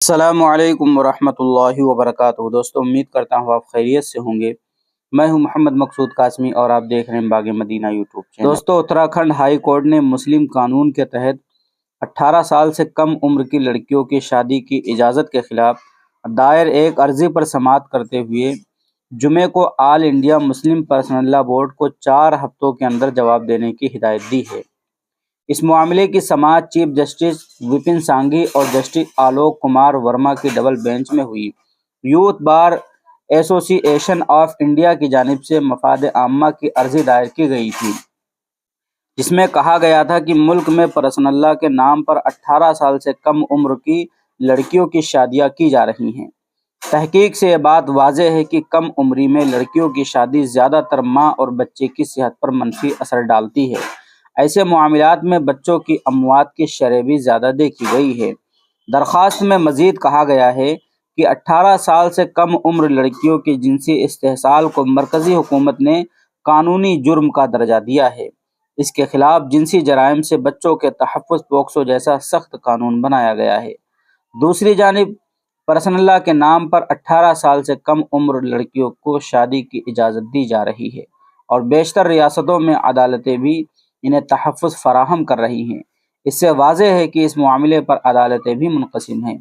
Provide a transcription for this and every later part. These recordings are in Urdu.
السلام علیکم ورحمۃ اللہ وبرکاتہ۔ دوستو امید کرتا ہوں آپ خیریت سے ہوں گے۔ میں ہوں محمد مقصود قاسمی اور آپ دیکھ رہے ہیں باغ مدینہ یوٹیوب چینل۔ دوستو اتراکھنڈ ہائی کورٹ نے مسلم قانون کے تحت 18 سال سے کم عمر کی لڑکیوں کی شادی کی اجازت کے خلاف دائر ایک عرضی پر سماعت کرتے ہوئے جمعے کو آل انڈیا مسلم پرسنل لا بورڈ کو 4 ہفتوں کے اندر جواب دینے کی ہدایت دی ہے۔ اس معاملے کی سماعت چیف جسٹس وپن سانگھی اور جسٹس آلوک کمار ورما کی ڈبل بینچ میں ہوئی۔ یوتھ بار ایسوسی ایشن آف انڈیا کی جانب سے مفاد عامہ کی عرضی دائر کی گئی تھی، جس میں کہا گیا تھا کہ ملک میں پرسنل لا کے نام پر 18 سال سے کم عمر کی لڑکیوں کی شادیاں کی جا رہی ہیں۔ تحقیق سے یہ بات واضح ہے کہ کم عمری میں لڑکیوں کی شادی زیادہ تر ماں اور بچے کی صحت پر منفی اثر ڈالتی ہے۔ ایسے معاملات میں بچوں کی اموات کی شرح بھی زیادہ دیکھی گئی ہے۔ درخواست میں مزید کہا گیا ہے کہ 18 سال سے کم عمر لڑکیوں کی جنسی استحصال کو مرکزی حکومت نے قانونی جرم کا درجہ دیا ہے۔ اس کے خلاف جنسی جرائم سے بچوں کے تحفظ پوکسو جیسا سخت قانون بنایا گیا ہے۔ دوسری جانب پرسنل لا کے نام پر 18 سال سے کم عمر لڑکیوں کو شادی کی اجازت دی جا رہی ہے اور بیشتر ریاستوں میں عدالتیں بھی انہیں تحفظ فراہم کر رہی ہیں۔ اس سے واضح ہے کہ اس معاملے پر عدالتیں بھی منقسم ہیں۔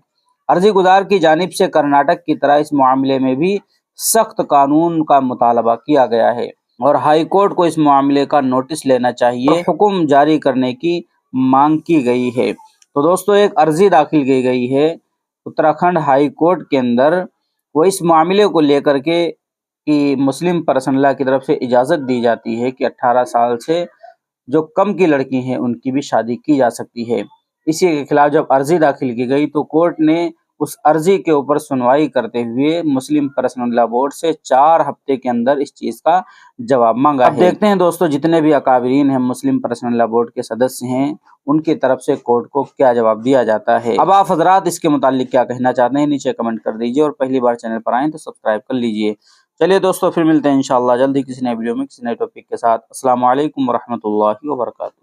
عرضی گزار کی جانب سے کرناٹک کی طرح اس معاملے میں بھی سخت قانون کا مطالبہ کیا گیا ہے اور ہائی کورٹ کو اس معاملے کا نوٹس لینا چاہیے، حکم جاری کرنے کی مانگ کی گئی ہے۔ تو دوستو ایک عرضی داخل کی گئی ہے اتراکھنڈ ہائی کورٹ کے اندر، وہ اس معاملے کو لے کر کے کہ مسلم پرسنل لا کی طرف سے اجازت دی جاتی ہے کہ 18 سال سے جو کم کی لڑکی ہیں ان کی بھی شادی کی جا سکتی ہے۔ اسی کے خلاف جب عرضی داخل کی گئی تو کورٹ نے اس عرضی کے اوپر سنوائی کرتے ہوئے مسلم پرسنل لا بورڈ سے 4 ہفتے کے اندر اس چیز کا جواب مانگا ہے۔ اب دیکھتے ہیں دوستو جتنے بھی اکابرین ہیں مسلم پرسنل لا بورڈ کے سدسیہ ہیں ان کی طرف سے کورٹ کو کیا جواب دیا جاتا ہے۔ اب آپ حضرات اس کے متعلق کیا کہنا چاہتے ہیں نیچے کمنٹ کر دیجئے اور پہلی بار چینل پر آئیں تو سبسکرائب کر لیجئے۔ چلیے دوستو پھر ملتے ہیں انشاءاللہ جلدی کسی نئے ویڈیو میں کسی نئے ٹاپک کے ساتھ۔ السلام علیکم ورحمۃ اللہ وبرکاتہ۔